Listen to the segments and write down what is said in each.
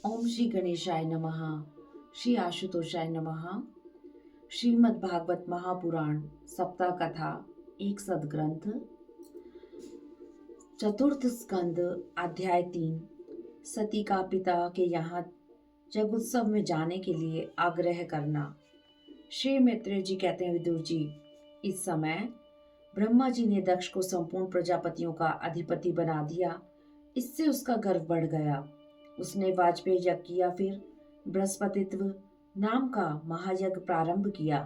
ओम श्री गणेशाय नमः। श्री आशुतोषाय नमः। श्रीमद् भागवत महापुराण सप्ताह कथा एक सदग्रंथ चतुर्थ स्कंद अध्याय 3। सती का पिता के यहाँ जग उत्सव में जाने के लिए आग्रह करना। श्री मैत्रेय जी कहते हैं, विदुर जी, इस समय ब्रह्मा जी ने दक्ष को संपूर्ण प्रजापतियों का अधिपति बना दिया। इससे उसका गर्व बढ़ गया। उसने वाजपेयी यज्ञ किया, फिर बृहस्पतित्व नाम का महायज्ञ प्रारंभ किया।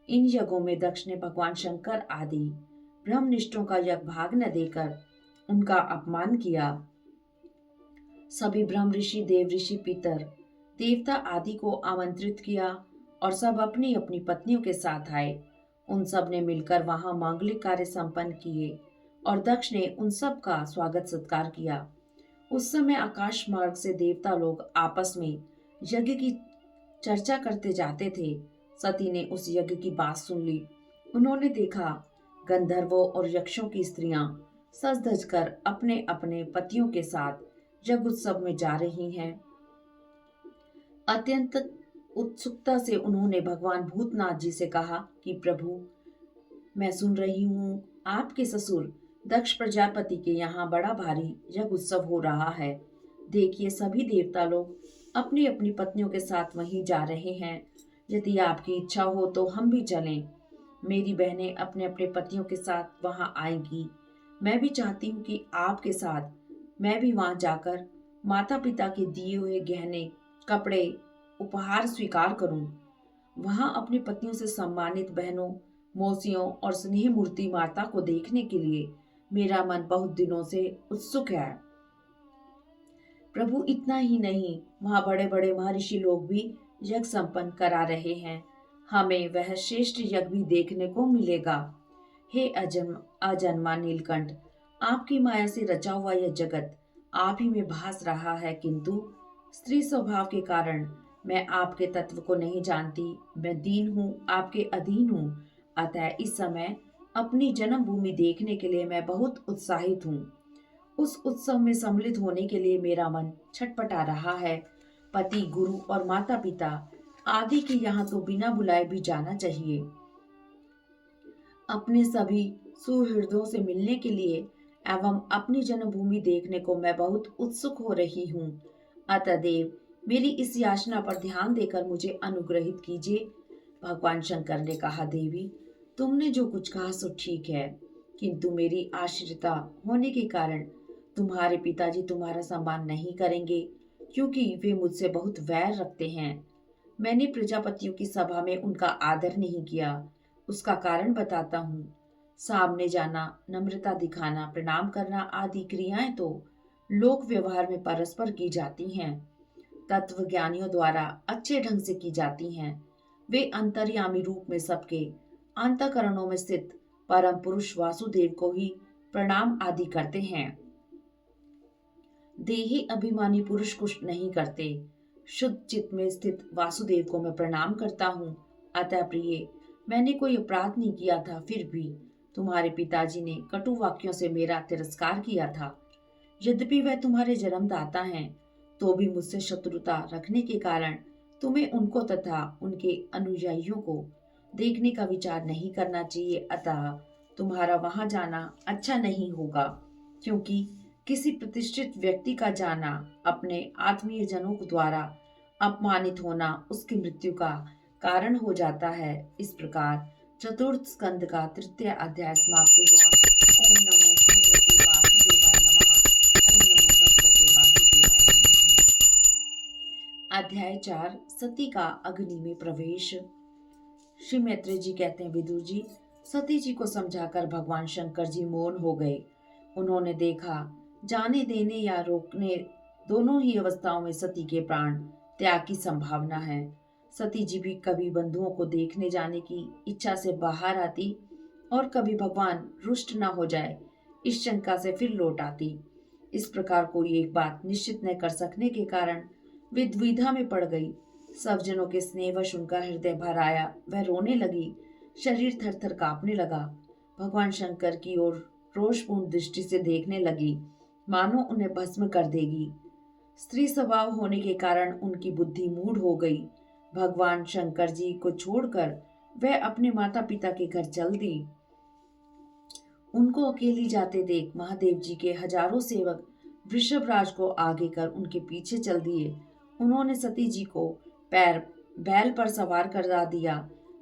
इन यज्ञों में दक्ष ने भगवान शंकर आदि ब्रह्मनिष्ठों का यज्ञ भाग न देकर उनका अपमान किया। सभी ब्रह्म ऋषि, देव ऋषि, पितर देवता आदि को आमंत्रित किया और सब अपनी अपनी पत्नियों के साथ आए। उन सब ने मिलकर वहां मांगलिक कार्य संपन्न किए और दक्ष ने उन सब का स्वागत सत्कार किया। उस समय आकाश मार्ग से देवता लोग आपस में यज्ञ की चर्चा करते जाते थे। सती ने उस यज्ञ की बात सुन ली। उन्होंने देखा गंधर्वों और यक्षों की स्त्रियां सज धज कर अपने अपने पतियों के साथ यज्ञ उत्सव में जा रही हैं। अत्यंत उत्सुकता से उन्होंने भगवान भूतनाथ जी से कहा कि प्रभु, मैं सुन रही हूँ आपके ससुर दक्ष प्रजापति के यहाँ बड़ा भारी यज्ञ उत्सव हो रहा है। देखिए, सभी देवता लोग अपनी अपनी पत्नियों के साथ वहीं जा रहे हैं। यदि आपकी इच्छा हो तो हम भी चलें। मेरी बहनें अपने अपने पतियों के साथ वहां आएंगी। मैं भी चाहती हूँ कि आपके साथ मैं भी वहां जाकर माता पिता के दिए हुए गहने, कपड़े, उपहार स्वीकार करूं। वहां अपनी पत्नियों से सम्मानित बहनों, मौसियों और स्नेह मूर्ति माता को देखने के लिए मेरा मन बहुत दिनों से उत्सुक है। प्रभु, इतना ही नहीं, वहां बड़े बड़े महर्षि लोग भी यज्ञ संपन्न करा रहे हैं। हमें वह श्रेष्ठ यज्ञ भी देखने को मिलेगा। हे अजन्मा नीलकंठ, आपकी माया से रचा हुआ यह जगत आप ही में भास रहा है, किंतु स्त्री स्वभाव के कारण मैं आपके तत्व को नहीं जानती। मैं दीन हूँ, आपके अधीन हूँ। अतः इस समय अपनी जन्मभूमि देखने के लिए मैं बहुत उत्साहित हूँ। उस उत्सव में सम्मिलित होने के लिए मेरा मन छटपटा रहा है। पति, गुरु और माता पिता आदि के यहाँ तो बिना बुलाए भी जाना चाहिए। अपने सभी सुहृदों से मिलने के लिए एवं अपनी जन्मभूमि देखने को मैं बहुत उत्सुक हो रही हूँ। अतएव मेरी इस याचना पर ध्यान देकर मुझे अनुग्रहित कीजिए। भगवान शंकर ने कहा, देवी, तुमने जो कुछ कहा सो ठीक है, किंतु मेरी आश्रिता होने के कारण तुम्हारे पिताजी तुम्हारा सम्मान नहीं करेंगे, क्योंकि वे मुझसे बहुत वैर रखते हैं। मैंने प्रजापतियों की सभा में उनका आदर नहीं किया। उसका कारण बताता हूँ। सामने जाना, नम्रता दिखाना, प्रणाम करना आदि क्रियाएं तो लोक व्यवहार में परस्पर की जाती हैं, तत्व ज्ञानियों द्वारा अच्छे ढंग से की जाती हैं। वे अंतर्यामी रूप में सबके अंतःकरणों में स्थित परम पुरुष वासुदेव को ही प्रणाम आदि करते हैं। देही अभिमानी पुरुष कुछ नहीं करते। शुद्ध चित्त में स्थित वासुदेव को मैं प्रणाम करता हूँ। अतः प्रिय, मैंने कोई अपराध नहीं किया था, फिर भी तुम्हारे पिताजी ने कटु वाक्यों से मेरा तिरस्कार किया था। यद्यपि वह तुम्हारे जन्मदाता हैं, तो भी मुझसे शत्रुता रखने के कारण तुम्हें उनको तथा उनके अनुयायियों को देखने का विचार नहीं करना चाहिए। अतः तुम्हारा वहां जाना अच्छा नहीं होगा, क्योंकि किसी प्रतिष्ठित व्यक्ति का जाना, अपने आत्मीय जनों द्वारा अपमानित होना उसकी मृत्यु का कारण हो जाता है। इस प्रकार चतुर्थ स्कंद का तृतीय अध्याय समाप्त हुआ। ओम नमो भगवते वासुदेवाय नमः। ओम नमो भगवते वासुदेवाय नमः। अध्याय 4, सती का अग्नि में प्रवेश। श्री मैत्रेय जी कहते हैं, विदुर जी, सती जी को समझाकर भगवान शंकर जी मौन हो गए। उन्होंने देखा, जाने देने या रोकने दोनों ही अवस्थाओं में सती के प्राण त्याग की संभावना है। सती जी भी कभी बंधुओं को देखने जाने की इच्छा से बाहर आती और कभी भगवान रुष्ट न हो जाए इस शंका से फिर लौट आती। इस प्रकार कोई एक बात निश्चित न कर सकने के कारण वे द्विधा में पड़ गई। सब जनों के स्नेहवश उनका हृदय भर आया। वह रोने लगी, शरीर थर थर कांपने लगा। भगवान शंकर की ओर रोषपूर्ण दृष्टि से देखने लगी, मानो उन्हें भस्म कर देगी। स्त्री स्वभाव होने के कारण उनकी बुद्धि मूढ़ हो गई। भगवान शंकर जी को छोड़कर वह अपने माता पिता के घर चल दी। उनको अकेली जाते देख महादेव जी के हजारों सेवक वृषभराज को आगे कर उनके पीछे चल दिए। उन्होंने सती जी को पैर बैल पर सवार करा दिया।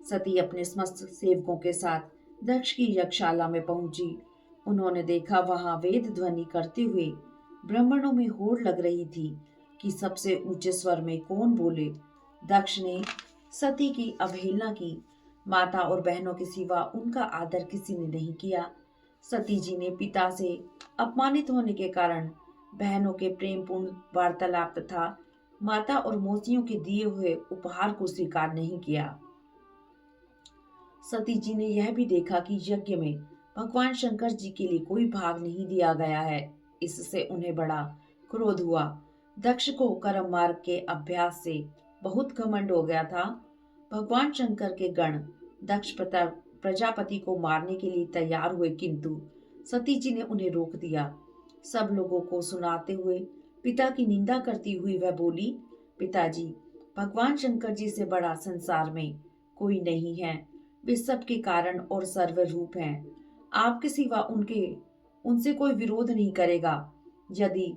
सती अपने समस्त सेवकों के साथ दक्ष की यज्ञशाला में पहुंची। उन्होंने देखा वहां वेद ध्वनि करते हुए ब्राह्मणों में होड़ लग रही थी कि सबसे ऊंचे स्वर में कौन बोले। दक्ष ने सती की अवहेलना की। माता और बहनों के सिवा उनका आदर किसी ने नहीं किया। सती जी ने पिता से अपमानित होने के कारण बहनों के प्रेमपूर्ण वार्तालाप तथा माता और मौसियों के दिए हुए उपहार को स्वीकार नहीं किया। सती जी ने यह भी देखा कि यज्ञ में भगवान शंकर जी के लिए कोई भाग नहीं दिया गया है। इससे उन्हें बड़ा क्रोध हुआ। दक्ष को कर्म मार्ग के अभ्यास से बहुत घमंड हो गया था। भगवान शंकर के गण दक्ष प्रजापति को मारने के लिए तैयार हुए, किंतु सती जी ने उन्हें रोक दिया। सब लोगों को सुनाते हुए पिता की निंदा करती हुई वह बोली, पिताजी, भगवान शंकर जी से बड़ा संसार में कोई नहीं है। वे सबके कारण और सर्वरूप हैं। आपके सिवा उनसे कोई विरोध नहीं करेगा। यदि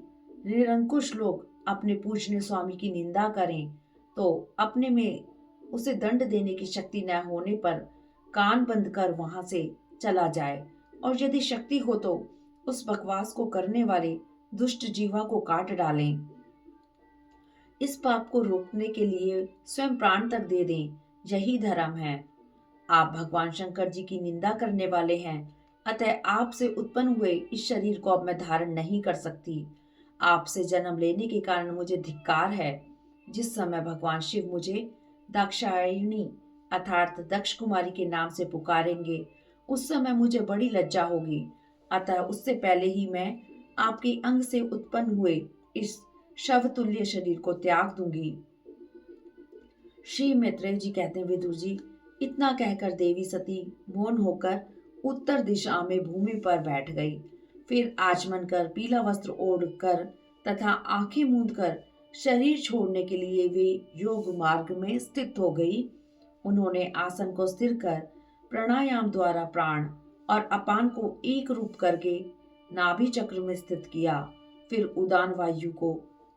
निरंकुश लोग अपने पूजनीय स्वामी की निंदा करें तो अपने में उसे दंड देने की शक्ति न होने पर कान बंद कर वहां से चला जाए, और यदि शक्ति हो तो उस बकवास को करने वाले दुष्ट जीवा को काट डालें। इस पाप को रोकने के लिए स्वयं प्राण तक दे दें। यही धर्म है। आप भगवान शंकर जी की निंदा करने वाले हैं, अतः आपसे उत्पन्न हुए इस शरीर को अब मैं धारण नहीं कर सकती। आपसे जन्म लेने के कारण मुझे धिक्कार है। जिस समय भगवान शिव मुझे दाक्षायणी अर्थात दक्ष कुमारी के नाम से पुकारेंगे, उस समय मुझे बड़ी लज्जा होगी। अतः उससे पहले ही मैं आपके अंग से उत्पन्न हुए इस शवतुल्य शरीर को त्याग दूंगी। श्री मैत्रेय जी कहते हैं, विदुर जी, इतना कहकर देवी सती मौन होकर उत्तर दिशा में भूमि पर बैठ गई। फिर आचमन कर पीला वस्त्र ओढ़ कर तथा आंखें मूंद कर शरीर छोड़ने के लिए वे योग मार्ग में स्थित हो गई। उन्होंने आसन को स्थिर कर प्राणायाम द्वारा प्राण और अपान को एक रूप करके नाभि चक्र में स्थित किया। फिर उदान वायु को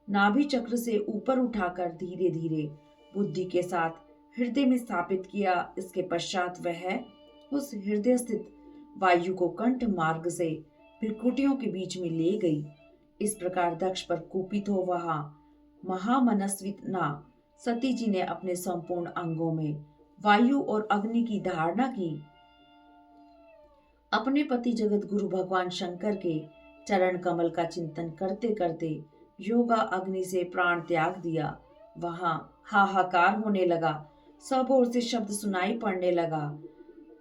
नाभि चक्र से ऊपर उठाकर धीरे धीरे बुद्धि के साथ हृदय में स्थापित किया। इसके पश्चात वह उस हृदय स्थित वायु को कंठ मार्ग से भ्रिकुटियों के बीच में ले गई। इस प्रकार दक्ष पर कुपित हो वहां महामनस्वित ना सती जी ने अपने संपूर्ण अंगों में वायु और अग्नि की धारणा की। अपने पति जगत गुरु भगवान शंकर के चरण कमल का चिंतन करते करते योगा अग्नि से प्राण त्याग दिया। वहां हाहाकार होने लगा। सब ओर से शब्द सुनाई पड़ने लगा।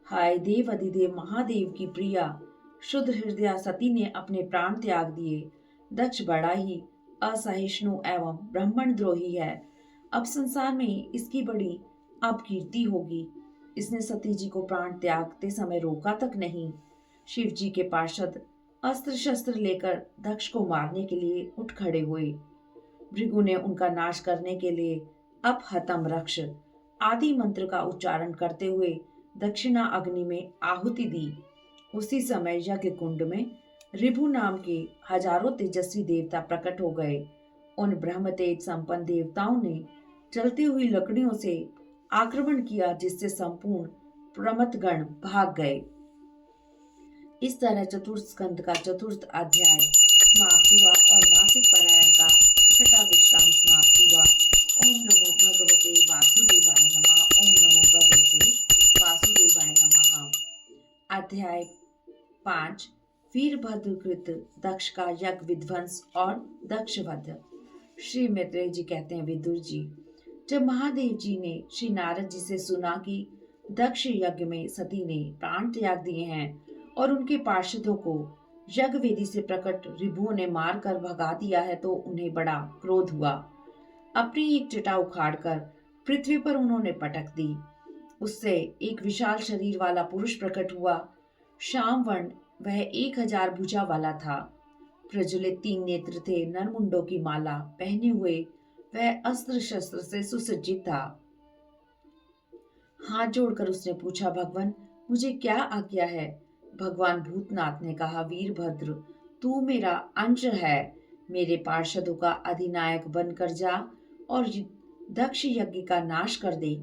हाय देव अधिदेव महादेव की प्रिया शुद्ध हृदय सती ने अपने प्राण त्याग दिए। दक्ष बड़ा ही असहिष्णु एवं ब्राह्मण द्रोही है। अब संसार में इसकी बड़ी अपकीर्ति होगी। इसने सती जी को प्राण त्यागते समय रोका तक नहीं। शिव जी के पार्षद अस्त्र शस्त्र लेकर दक्ष को मारने के लिए उठ खड़े हुए। भृगु ने उनका नाश करने के लिए अपहतम रक्ष आदि मंत्र का उच्चारण करते हुए दक्षिणा अग्नि में आहुति दी। उसी समय यज्ञ कुंड में ऋभु नाम के हजारों तेजस्वी देवता प्रकट हो गए। उन ब्रह्म तेज संपन्न देवताओं ने चलती हुई लकड़ियों से आक्रमण किया, जिससे संपूर्ण प्रमथ गण भाग गए। इस तरह चतुर्थ स्कंद का चतुर्थ अध्याय समाप्त हुआ और मासिक पारायण का छठा विश्राम समाप्त हुआ। ओम नमो भगवते वासुदेवाय नमः। ओम नमो भगवते वासुदेवाय नमः। अध्याय 5 वीरभद्रकृत दक्ष का यज्ञ विध्वंस और दक्ष वध। श्री मैत्रेय जी कहते हैं, विदुर जी, जब महादेव जी ने श्री नारद जी से सुना कि दक्ष यज्ञ में सती ने प्राण त्याग दिए हैं और उनके पार्षदों को यज्ञ वेदी से प्रकट ऋभुओं ने मार कर भगा दिया है, तो उन्हें बड़ा क्रोध हुआ। अपनी एक जटा उखाड़कर पृथ्वी पर उन्होंने पटक दी। उससे एक विशाल शरीर वाला पुरुष प्रकट हुआ। श्याम वर्ण वह 1000 भुजा वाला था। प्रज्वलित 3 नेत्र थे, नरमुंडों की माला पहने हुए वह अस्त्र शस्त्र से सुसज्जित था। हाथ जोड़कर उसने पूछा, भगवान मुझे क्या आज्ञा है? भगवान भूतनाथ ने कहा, वीरभद्र तू मेरा अंश है, मेरे पार्षदों का अधिनायक बनकर जा और दक्ष यज्ञ का नाश कर दे।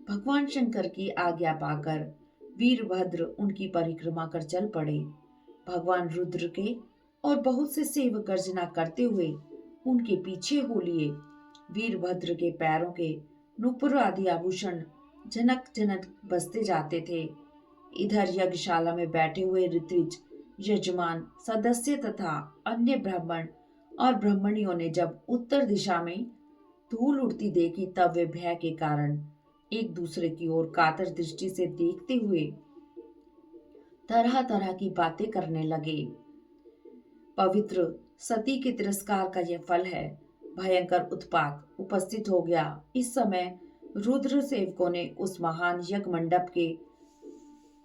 भगवान शंकर की आज्ञा पाकर वीरभद्र उनकी परिक्रमा कर चल पड़े। भगवान रुद्र के और बहुत से सेवक गर्जना करते हुए उनके पीछे हो लिए। वीरभद्र के पैरों के नुपुर आदि आभूषण जनक जनक बजते जाते थे। इधर यज्ञशाला में बैठे हुए ऋत्विज, यजमान, सदस्य तथा अन्य ब्राह्मण और ब्राह्मणियों ने जब उत्तर दिशा में धूल उड़ती देखी तब वे भय के कारण एक दूसरे की ओर कातर दृष्टि से देखते हुए तरह तरह की बातें करने लगे। पवित्र सती के तिरस्कार का यह फल है। भयंकर उत्पात उपस्थित हो गया। इस समय रुद्र सेवकों ने उस महान यज्ञ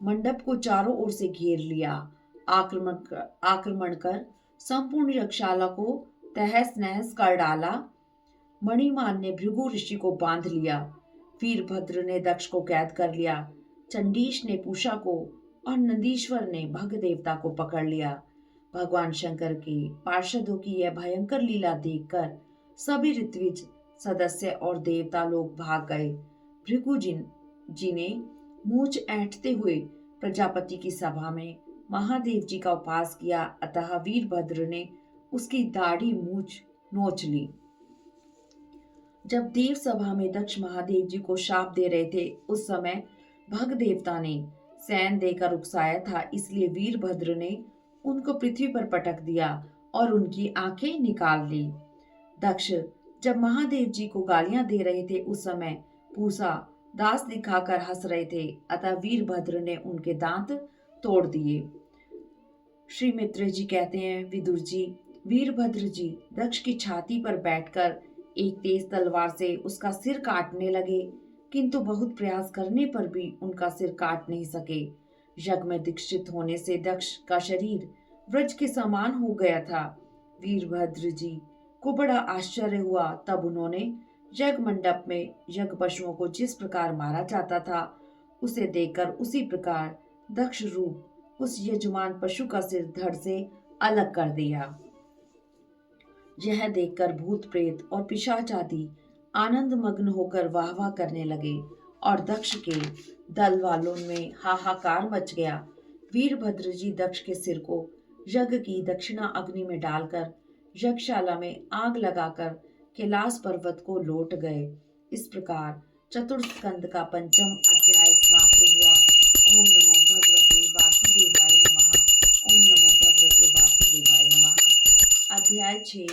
मंडप को चारों ओर से घेर लिया। आक्रमण कर संपूर्ण यज्ञशाला को तहस नहस कर डाला। मणिमान ने भृगु ऋषि को बांध लिया। वीरभद्र ने दक्ष को कैद कर लिया। चंडीश ने पूषा को और नंदीश्वर ने भग देवता को पकड़ लिया। भगवान शंकर के पार्षदों की यह भयंकर लीला देखकर सभी ऋत्विज, सदस्य और देवता लोग भाग गए। भृगु जी ने मूंछ ऐंठते हुए प्रजापति की सभा में महादेव जी का उपास किया। अतः वीरभद्र ने उसकी दाढ़ी मूंछ नोच ली। जब देव सभा में दक्ष महादेव जी को शाप दे रहे थे, उस समय भग देवता ने सैन देकर उकसाया था, इसलिए वीरभद्र ने उनको पृथ्वी पर पटक दिया और उनकी आंखें निकाल ली। दक्ष जब महादेव जी को गालियां दे रहे थे, उस समय पूसा दास दिखाकर हंस रहे थे। अतः वीरभद्र ने उनके दांत तोड़ दिए। श्री मित्र जी कहते हैं, विदुर जी, वीरभद्र जी दक्ष की छाती पर बैठकर एक तेज तलवार से उसका सिर काटने लगे, किंतु बहुत प्रयास करने पर भी उनका सिर काट नहीं सके। यज्ञ में दीक्षित होने से दक्ष का शरीर व्रज के समान हो गया था। वीरभद्र जी को बड़ा आश्चर्य हुआ। तब उन्होंने यज्ञ मंडप में यज्ञ पशुओं को जिस प्रकार मारा जाता था, उसे देखकर उसी प्रकार दक्ष रूप उस यजमान पशु का सिर धड़ से अलग कर दिया। यह देखकर भूत प्रेत और पिशाच आदि आनंद मग्न होकर वाह वाह करने लगे और दक्ष के दल वालों में हाहाकार मच गया। वीरभद्र जी दक्ष के सिर को यज्ञ की दक्षिणा अग्नि में डालकर यज्ञशाला में आग लगाकर कैलाश पर्वत को लौट गए। इस प्रकार चतुर्थ स्कंद का पंचम अध्याय समाप्त हुआ। ओम नमो भगवते वासुदेवाय नमः। ओम नमो भगवते वासुदेवाय नमः। अध्याय 6।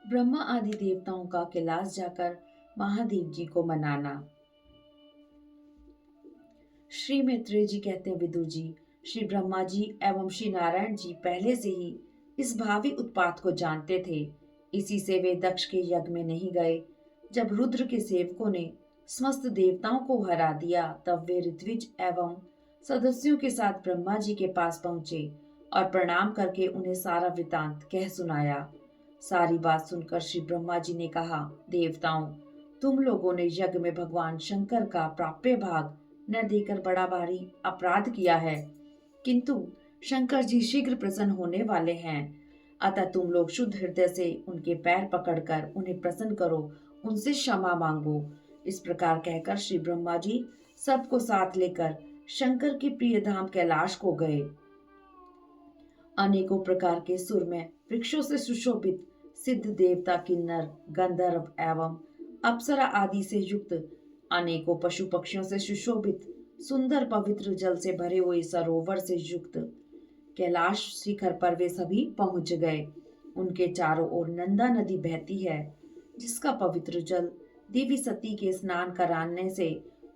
ब्रह्मा आदि देवताओं का कैलाश जाकर महादेव जी को मनाना। श्री मैत्रेय जी कहते हैं, विदुर जी, श्री ब्रह्मा जी एवं श्री नारायण जी पहले से ही इस भावी उत्पात को जानते थे। इसी से वे दक्ष के यज्ञ में नहीं गए। जब रुद्र के सेवकों ने समस्त देवताओं को हरा दिया, तब वे ऋत्विज एवं सदस्यों के साथ ब्रह्मा जी के पास पहुंचे और प्रणाम करके उन्हें सारा वृतांत कह सुनाया। सारी बात सुनकर श्री ब्रह्मा जी ने कहा, देवताओं, तुम लोगों ने यज्ञ में भगवान शंकर का प्राप्य भाग न देकर बड़ा भारी अपराध किया है, किंतु शंकर जी शीघ्र प्रसन्न होने वाले हैं। अतः तुम लोग शुद्ध हृदय से उनके पैर पकड़कर उन्हें प्रसन्न करो, उनसे क्षमा मांगो। इस प्रकार कहकर श्री ब्रह्मा जी सबको साथ लेकर शंकर के प्रिय धाम कैलाश को गए। अनेकों प्रकार के सुरमय वृक्षों से सुशोभित सिद्ध देवता, किन्नर, गंधर्व एवं अप्सरा आदि से युक्त अनेकों पशु पक्षियों से सुशोभित सुंदर पवित्र जल से भरे हुए सरोवर से युक्त कैलाश शिखर पर वे सभी पहुंच गए। उनके चारों ओर नंदा नदी बहती है, जिसका पवित्र जल देवी सती के स्नान कराने से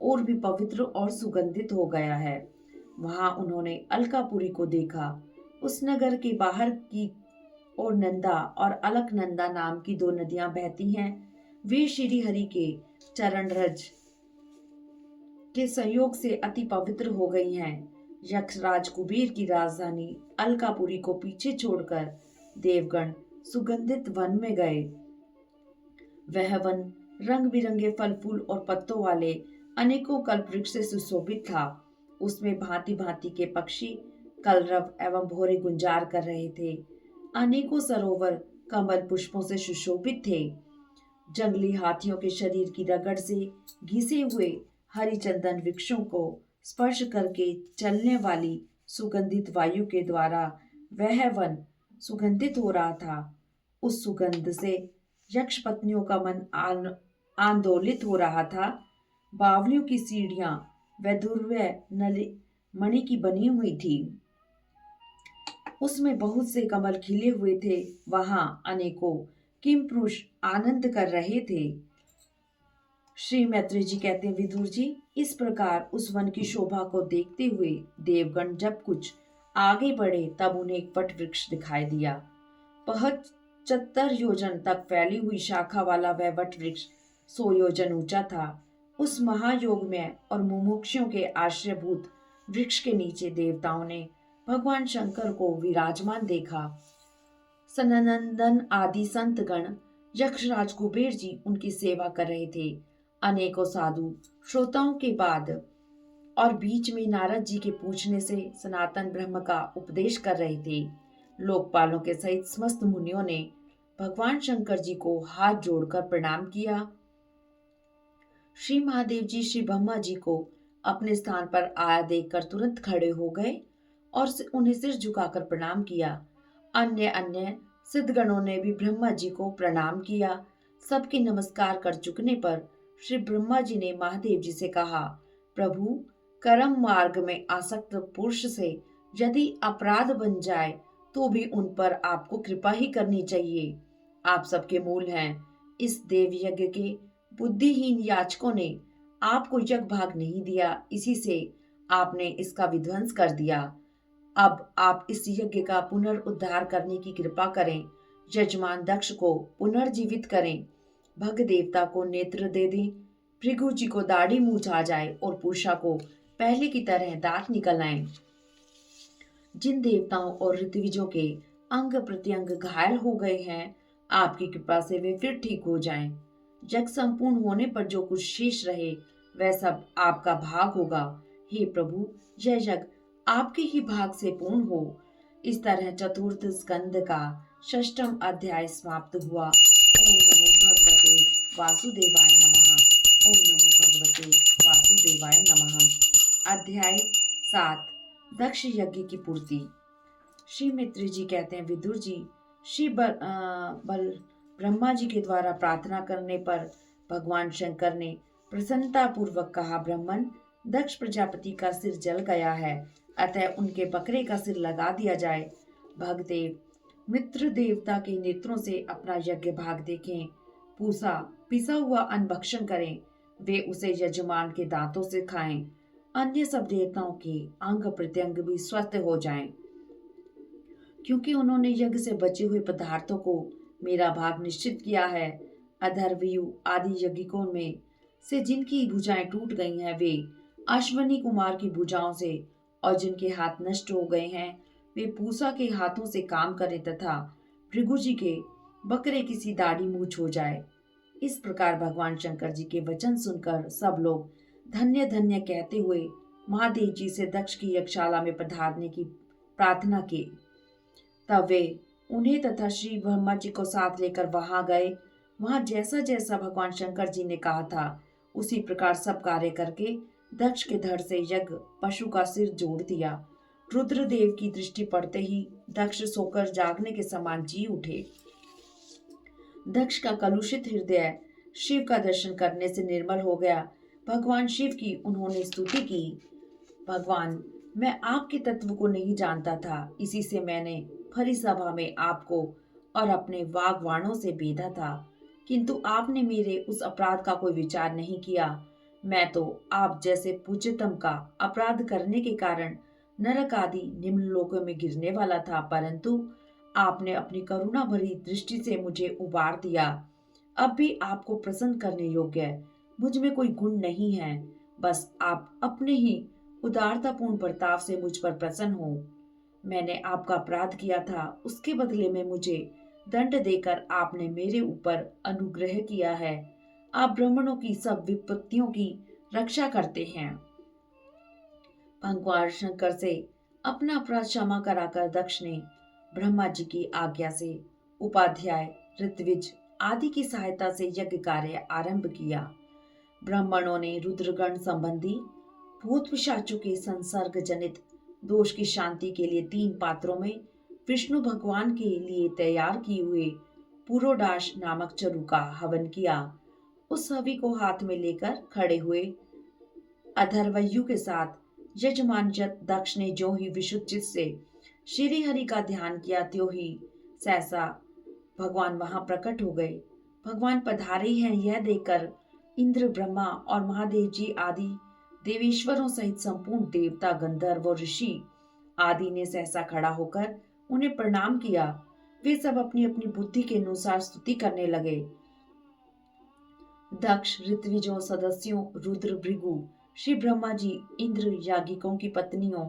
और भी पवित्र और सुगंधित हो गया है। वहां उन्होंने अलकापुरी को देखा। उस नगर के बाहर की ओर नंदा और अलकनंदा नाम की 2 नदियां बहती हैं। वे श्री हरि के चरण रज के संयोग से अति पवित्र हो गई हैं। यक्षराज कुबेर की राजधानी अलकापुरी को पीछे छोड़कर देवगण सुगंधित वन में गए। वह वन रंग बिरंगे फल फूल और पत्तों वाले अनेकों कल्प वृक्ष से सुशोभित था। उसमें भांति भांति के पक्षी कलरव एवं भोरे गुंजार कर रहे थे। अनेकों सरोवर कमल पुष्पों से सुशोभित थे। जंगली हाथियों के शरीर की रगड़ से घिसे हुए हरिचंदन वृक्षों को स्पर्श करके चलने वाली सुगंधित वायु के द्वारा वह वन सुगंधित हो रहा था। उस सुगंध से यक्ष पत्नियों का मन आंदोलित हो रहा था। बावलियों की सीढ़ियां वैदुर्य नली मणि की बनी हुई थी। उसमें बहुत से कमल खिले हुए थे। वहां अनेकों किमपुरुष आनंद कर रहे थे। श्री मैत्री जी कहते हैं, विदुर जी, इस प्रकार उस वन की शोभा को देखते हुए देवगण जब कुछ आगे बढ़े तब उन्हें एक वट वृक्ष दिखाई दिया। 75 योजन तक फैली हुई शाखा वाला वह वट वृक्ष 100 योजन ऊंचा था। उस महायोग में और मुमुक्षुओं के आश्रयभूत वृक्ष के नीचे देवताओं ने भगवान शंकर को विराजमान देखा। सनंदन आदि संतगण यक्षराज कुबेर जी उनकी सेवा कर रहे थे। अनेकों साधु श्रोताओं के बाद और बीच में नारद जी के पूछने से सनातन ब्रह्म का उपदेश कर रहे थे। लोकपालों के सहित समस्त मुनियों ने भगवान शंकर जी को हाथ जोड़कर प्रणाम किया। श्री महादेव जी श्री ब्रह्मा जी को अपने स्थान पर आया देखकर तुरंत खड़े हो गए और उन्हें सिर झुकाकर प्रणाम किया। अन्य अन्य सिद्धगणों ने भी ब्रह्मा जी को प्रणाम किया। सबके नमस्कार कर चुकने पर श्री ब्रह्मा जी ने महादेव जी से कहा, प्रभु, कर्म मार्ग में आसक्त पुरुष से यदि अपराध बन जाए तो भी उन पर आपको कृपा ही करनी चाहिए। आप सबके मूल हैं। इस देव यज्ञ के बुद्धिहीन याचकों ने आपको यज्ञ भाग नहीं दिया, इसी से आपने इसका विध्वंस कर दिया। अब आप इस यज्ञ का पुनर्उद्धार करने की कृपा करें। यजमान दक्ष को पुनर्जीवित करें। भग देवता को नेत्र दे दें। भृगु जी को दाढ़ी मूछ आ जाए और पूषा को पहले की तरह दांत निकल आए। जिन देवताओं और ऋत्विजों के अंग प्रत्यंग घायल हो गए हैं, आपकी कृपा से वे फिर ठीक हो जाएं। यज्ञ संपूर्ण होने पर जो कुछ शेष रहे वह सब आपका भाग होगा। हे प्रभु, यह यज्ञ आपके ही भाग से पूर्ण हो। इस तरह चतुर्थ स्कंद का 6वां अध्याय समाप्त हुआ। ओम नमो भगवते वासुदेवाय नमः। ओम नमो भगवते वासुदेवाय नमः। अध्याय 7, दक्ष यज्ञ की पूर्ति। श्री मित्र जी कहते हैं, विदुर जी, श्री ब्रह्मा जी के द्वारा प्रार्थना करने पर भगवान शंकर ने प्रसन्नता पूर्वक कहा, ब्राह्मण, दक्ष प्रजापति का सिर जल गया है, अतः उनके बकरे का सिर लगा दिया जाए। भगदेव मित्र देवता के नेत्रों से अपना यज्ञ भाग देखें। पूसा पिसा हुआ अन्न भक्षण करें। वे उसे यजमान के दांतों से खाएं। अन्य सब देवताओं के अंग प्रत्यंग भी स्वस्थ हो जाएं, क्योंकि उन्होंने यज्ञ से बचे हुए पदार्थों को मेरा भाग निश्चित किया है। अधर्वयु आदि यज्ञिकों में से जिनकी भुजाएं टूट गई हैं, वे अश्वनी कुमार की भुजाओं से, और जिनके हाथ नष्ट हो गए हैं वे पूसा के हाथों से काम करें तथा भृगु जी के बकरे की सी दाढ़ी मूछ हो जाए। इस प्रकार भगवान शंकर जी के वचन सुनकर सब लोग धन्य धन्य कहते हुए महादेव जी से दक्ष की यज्ञशाला में पधारने की प्रार्थना की। तब वे उन्हें तथा श्री ब्रह्मा जी को साथ लेकर वहां गए। वहां जैसा जैसा भगवान शंकर जी ने कहा था उसी प्रकार सब कार्य करके दक्ष के धड़ से यज्ञ पशु का सिर जोड़ दिया। रुद्रदेव की दृष्टि पड़ते ही दक्ष सोकर जागने के समान जी उठे। दक्ष का कलुषित हृदय शिव का दर्शन करने से निर्मल हो गया। भगवान शिव की उन्होंने स्तुति की। भगवान, मैं आपके तत्व को नहीं जानता था, इसी से मैंने भरी सभा में आपको और अपने वाग्वाणों से बेधा था, किंतु आपने मेरे उस अपराध का कोई विचार नहीं किया। मैं तो आप जैसे पूज्यतम का अपराध करने के कारण नरक आदि निम्न लोकों में गिरने वाला था, परंतु आपने अपनी करुणा भरी दृष्टि से मुझे उबार दिया। अब भी आपको प्रसन्न करने योग्य मुझ में कोई गुण नहीं है, बस आप अपने ही उदारतापूर्ण बर्ताव से मुझ पर प्रसन्न हो। मैंने आपका अपराध किया था, उसके बदले में मुझे दंड देकर आपने मेरे ऊपर अनुग्रह किया है। आप ब्राह्मणों की सब विपत्तियों की रक्षा करते हैं। भगवान शंकर से अपना अपराध क्षमा कराकर दक्ष ने ब्रह्मा जी की आज्ञा से उपाध्याय, ऋत्विज आदि की सहायता से यज्ञ कार्य आरंभ किया। ब्राह्मणों ने रुद्रगण संबंधी भूत पिशाचों के संसर्ग जनित दोष की शांति के लिए 3 पात्रों में विष्णु भगवान के लिए तैयार किए हुए पुरोडाश नामक चरु का हवन किया। उस हवि को हाथ में लेकर खड़े हुए अधर्वयु के साथ यजमान दक्ष ने जो ही विशुद्ध चित्त से श्री हरि का ध्यान किया, त्यों ही सहसा भगवान वहां प्रकट हो गए। भगवान पधारे हैं यह देखकर इंद्र, ब्रह्मा और महादेव जी आदि देवेश्वरों सहित संपूर्ण देवता, गंधर्व और ऋषि आदि ने सहसा खड़ा होकर उन्हें प्रणाम किया। वे सब अपनी अपनी बुद्धि के अनुसार स्तुति करने लगे। दक्ष, ऋत्विजों, सदस्यों, रुद्र, भृगु, श्री ब्रह्मा जी, इंद्र, याज्ञिकों की पत्नियों,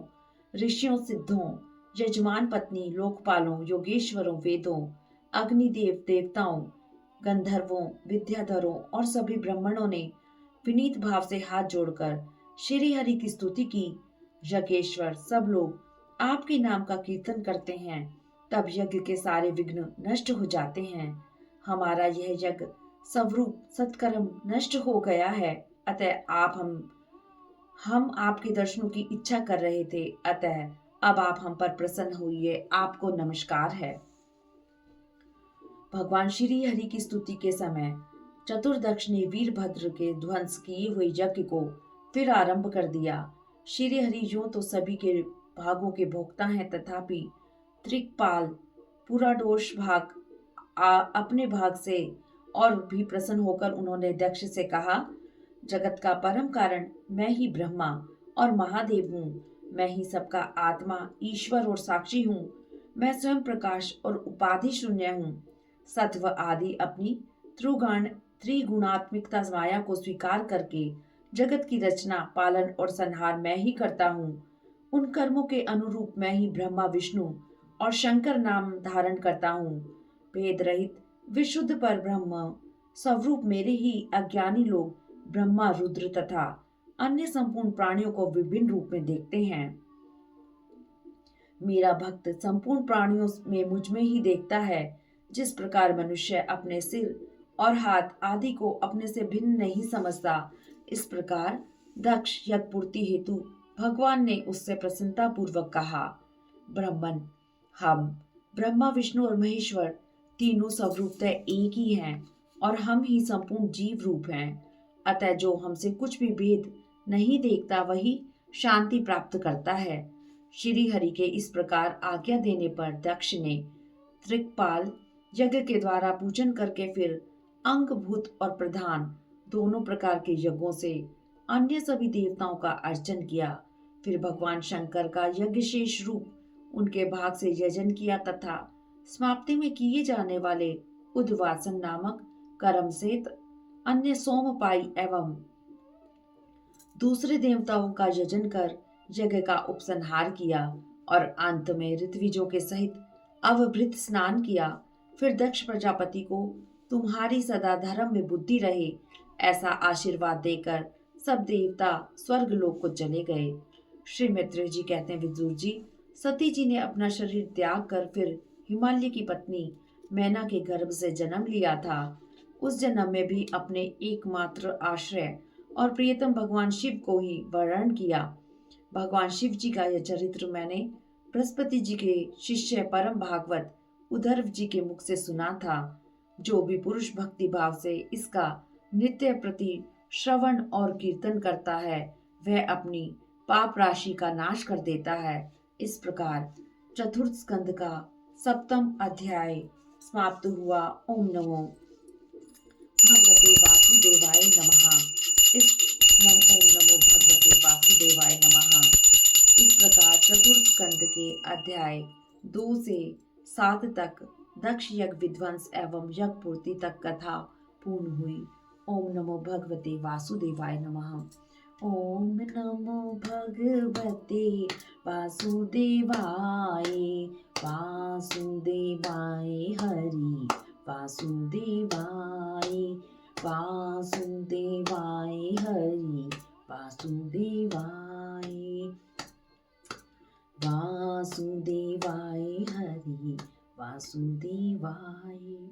ऋषियों, सिद्धों, यजमान पत्नी, लोकपालों, योगेश्वरों, वेदों, अग्निदेव, देवताओं, गंधर्वों, विद्याधरों और सभी ब्राह्मणों ने विनीत भाव से हाथ जोड़कर श्री हरि की स्तुति की। यज्ञेश्वर, सब लोग आपके नाम का कीर्तन करते हैं, तब यज्ञ के सारे विघ्न नष्ट हो जाते हैं। हमारा यह यज्ञ स्वरूप सत्कर्म नष्ट हो गया है, अतः हम आपके दर्शनों की इच्छा कर रहे थे, अतः अब आप हम पर प्रसन्न होइए। आपको नमस्कार है। भगवान श्री हरि की स्तुति के समय चतुर्दक्ष ने वीरभद्र के ध्वंस किए हुए यज्ञ को फिर आरंभ कर दिया। श्री हरि यूं तो सभी के भागों के भोक्ता हैं, तथापि त्रिकपाल पुराडोष भाग अपने भाग से और भी प्रसन्न होकर उन्होंने दक्ष से कहा, जगत का परम कारण मैं ही ब्रह्मा और महादेव हूँ। मैं ही सबका आत्मा, ईश्वर और साक्षी हूँ। मैं स्वयं प्रकाश और उपाधि शून्य हूँ। सत्व आदि अपनी त्रिगुणात्मिकता माया को स्वीकार करके जगत की रचना, पालन और संहार मैं ही करता हूँ। उन कर्मों के अनुरूप मैं ही ब्रह्मा, विष्णु और शंकर नाम धारण करता हूँ। भेद रहित विशुद्ध पर ब्रह्म स्वरूप मेरे ही अज्ञानी लोग ब्रह्मा, रुद्र तथा अन्य संपूर्ण प्राणियों को विभिन्न रूप में देखते हैं। मेरा भक्त संपूर्ण प्राणियों में मुझ में ही देखता है। जिस प्रकार मनुष्य अपने सिर और हाथ आदि को अपने से भिन्न नहीं समझता, इस प्रकार दक्ष यज्ञ पूर्ति हेतु भगवान ने उससे प्रसन्नता पूर्वक कहा, ब्रह्मन, हम ब्रह्मा, विष्णु और महेश्वर तीनों स्वरूपतः एक ही हैं और हम ही संपूर्ण जीव रूप हैं। अतः जो हमसे कुछ भी भेद नहीं देखता, वही शांति प्राप्त करता है। श्री हरि के इस प्रकार आज्ञा देने पर दक्ष ने त्रिकपाल यज्ञ के द्वारा पूजन करके फिर अंगभूत और प्रधान दोनों प्रकार के यज्ञों से अन्य सभी देवताओं का अर्चन किया। फिर भगवान शंकर का यज्ञ शेष रूप उनके भाग से यजन किया तथा समाप्ति में किए जाने वाले उद्वासन नामक कर्म से अन्य सोमपाई एवं दूसरे देवताओं का यजन कर यज्ञ का उपसंहार किया और अंत में ऋत्विजों के सहित अवभृत स्नान किया। फिर दक्ष प्रजापति को तुम्हारी सदा धर्म में बुद्धि रहे ऐसा आशीर्वाद देकर सब देवता स्वर्ग लोक को चले गए। श्री मित्र जी कहते हैं, विदुर जी, सती जी ने अपना शरीर त्याग कर फिर हिमालय की पत्नी मैना के गर्भ से जन्म लिया था। उस जन्म में भी अपने एकमात्र आश्रय और प्रियतम भगवान शिव को ही वर्ण किया। भगवान शिव जी का यह चरित्र मैंने बृहस्पति जी के शिष्य परम भागवत उद्धव जी के मुख से सुना था। जो भी पुरुष भक्ति भाव से इसका नित्य प्रति श्रवण और कीर्तन करता है, वह अपनी पाप राशि का नाश कर देता है। इस प्रकार चतुर्थ स्कंद का 7वां अध्याय समाप्त हुआ। ओम नमो भगवते वासुदेवाय नमः। ओम नमो भगवते वासुदेवाय नमः। इस प्रकार चतुर्थ स्कंद के अध्याय 2 से 7 तक दक्ष यज्ञ विध्वंस एवं यज्ञ पूर्ति तक कथा पूर्ण हुई। ओम नमो भगवते वासुदेवाय नमः। ओम नमो भगवते वासुदेवाय। वासुदेवाय हरि वासुदेवाय। वासुदेवाय हरि वासुदेवाय। वासुदेवाय हरि वासुदेवाय।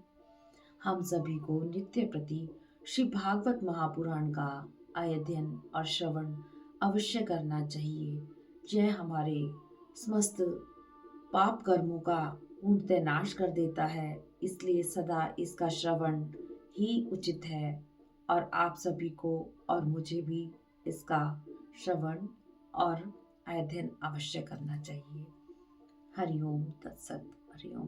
हम सभी को नित्य प्रति श्री भागवत महापुराण का अध्ययन और श्रवण अवश्य करना चाहिए। यह हमारे समस्त पाप कर्मों का पूर्णतः नाश कर देता है, इसलिए सदा इसका श्रवण ही उचित है और आप सभी को और मुझे भी इसका श्रवण और अध्ययन अवश्य करना चाहिए। हरि ओम तत्सत। हरि ओम।